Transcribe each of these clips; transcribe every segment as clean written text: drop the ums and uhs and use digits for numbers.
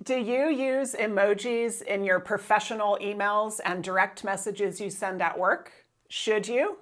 Do you use emojis in your professional emails and direct messages you send at work? Should you?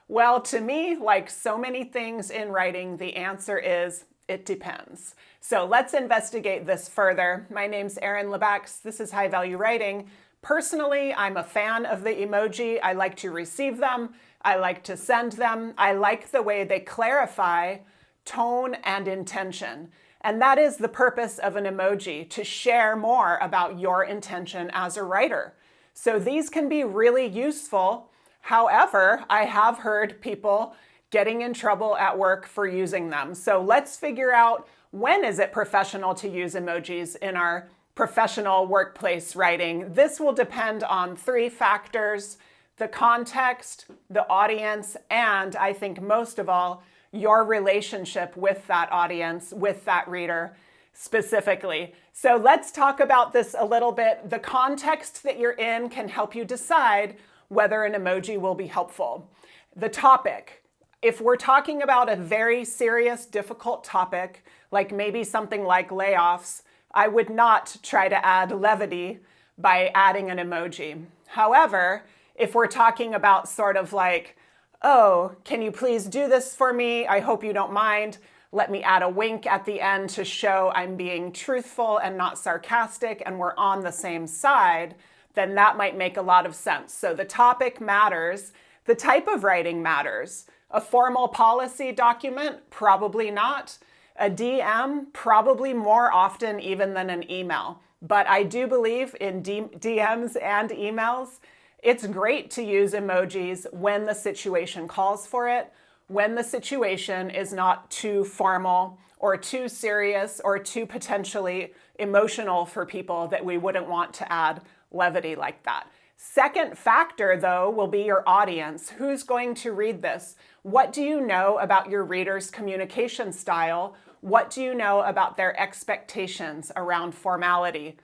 Well, to me, like so many things in writing, the answer is it depends. So let's investigate this further. My name's Erin Lebax. This is High Value Writing. Personally, I'm a fan of the emoji. I like to receive them. I like to send them. I like the way they clarify tone and intention. And that is the purpose of an emoji, to share more about your intention as a writer. So these can be really useful. However, I have heard people getting in trouble at work for using them. So let's figure out, when is it professional to use emojis in our professional workplace writing? This will depend on 3 factors: the context, the audience, and I think most of all, your relationship with that audience, with that reader specifically. So let's talk about this a little bit. The context that you're in can help you decide whether an emoji will be helpful. The topic. If we're talking about a very serious, difficult topic, like maybe something like layoffs, I would not try to add levity by adding an emoji. However, if we're talking about sort of like, oh, can you please do this for me? I hope you don't mind. Let me add a wink at the end to show I'm being truthful and not sarcastic and we're on the same side, then that might make a lot of sense. So the topic matters. The type of writing matters. A formal policy document? Probably not. A DM? Probably more often even than an email. But I do believe in DMs and emails. It's great to use emojis when the situation calls for it, when the situation is not too formal or too serious or too potentially emotional for people that we wouldn't want to add levity like that. Second factor, though, will be your audience. Who's going to read this? What do you know about your reader's communication style? What do you know about their expectations around formality?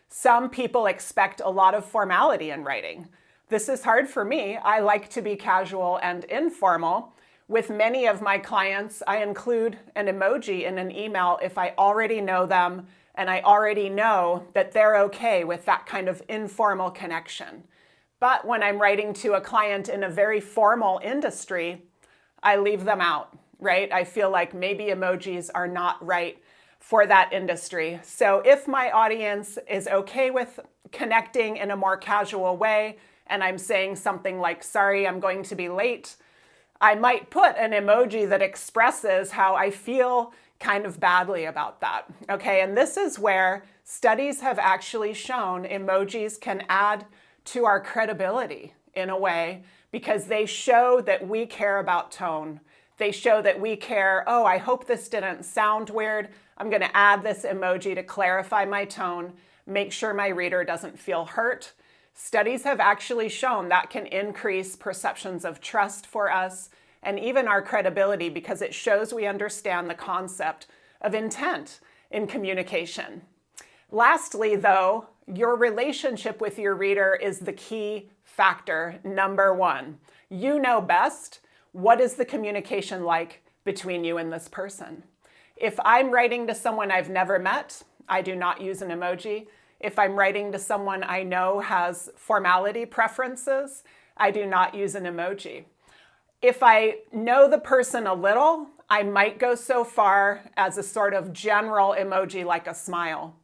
Some people expect a lot of formality in writing. This is hard for me. I like to be casual and informal. With many of my clients, I include an emoji in an email if I already know them and I already know that they're okay with that kind of informal connection. But when I'm writing to a client in a very formal industry, I leave them out, right? I feel like maybe emojis are not right for that industry. So if my audience is okay with connecting in a more casual way, and I'm saying something like, sorry, I'm going to be late, I might put an emoji that expresses how I feel kind of badly about that. Okay, and this is where studies have actually shown emojis can add to our credibility in a way, because they show that we care about tone. They show that we care, oh, I hope this didn't sound weird. I'm going to add this emoji to clarify my tone, make sure my reader doesn't feel hurt. Studies have actually shown that can increase perceptions of trust for us and even our credibility, because it shows we understand the concept of intent in communication. Lastly, though, your relationship with your reader is the key factor, number 1. You know best. What is the communication like between you and this person? If I'm writing to someone I've never met, I do not use an emoji. If I'm writing to someone I know has formality preferences, I do not use an emoji. If I know the person a little, I might go so far as a sort of general emoji like a smile.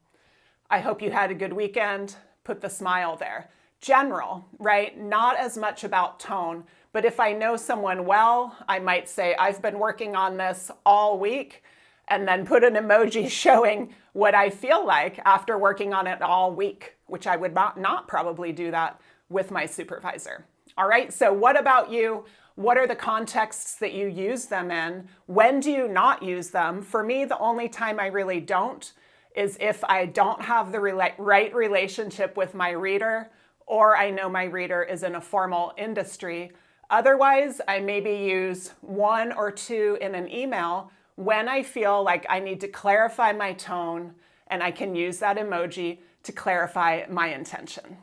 I hope you had a good weekend. Put the smile there. General, right? Not as much about tone. But if I know someone well, I might say, I've been working on this all week, and then put an emoji showing what I feel like after working on it all week, which I would not probably do that with my supervisor. All right, so what about you? What are the contexts that you use them in? When do you not use them? For me, the only time I really don't is if I don't have the right relationship with my reader, or I know my reader is in a formal industry. Otherwise, I maybe use 1 or 2 in an email when I feel like I need to clarify my tone, and I can use that emoji to clarify my intention.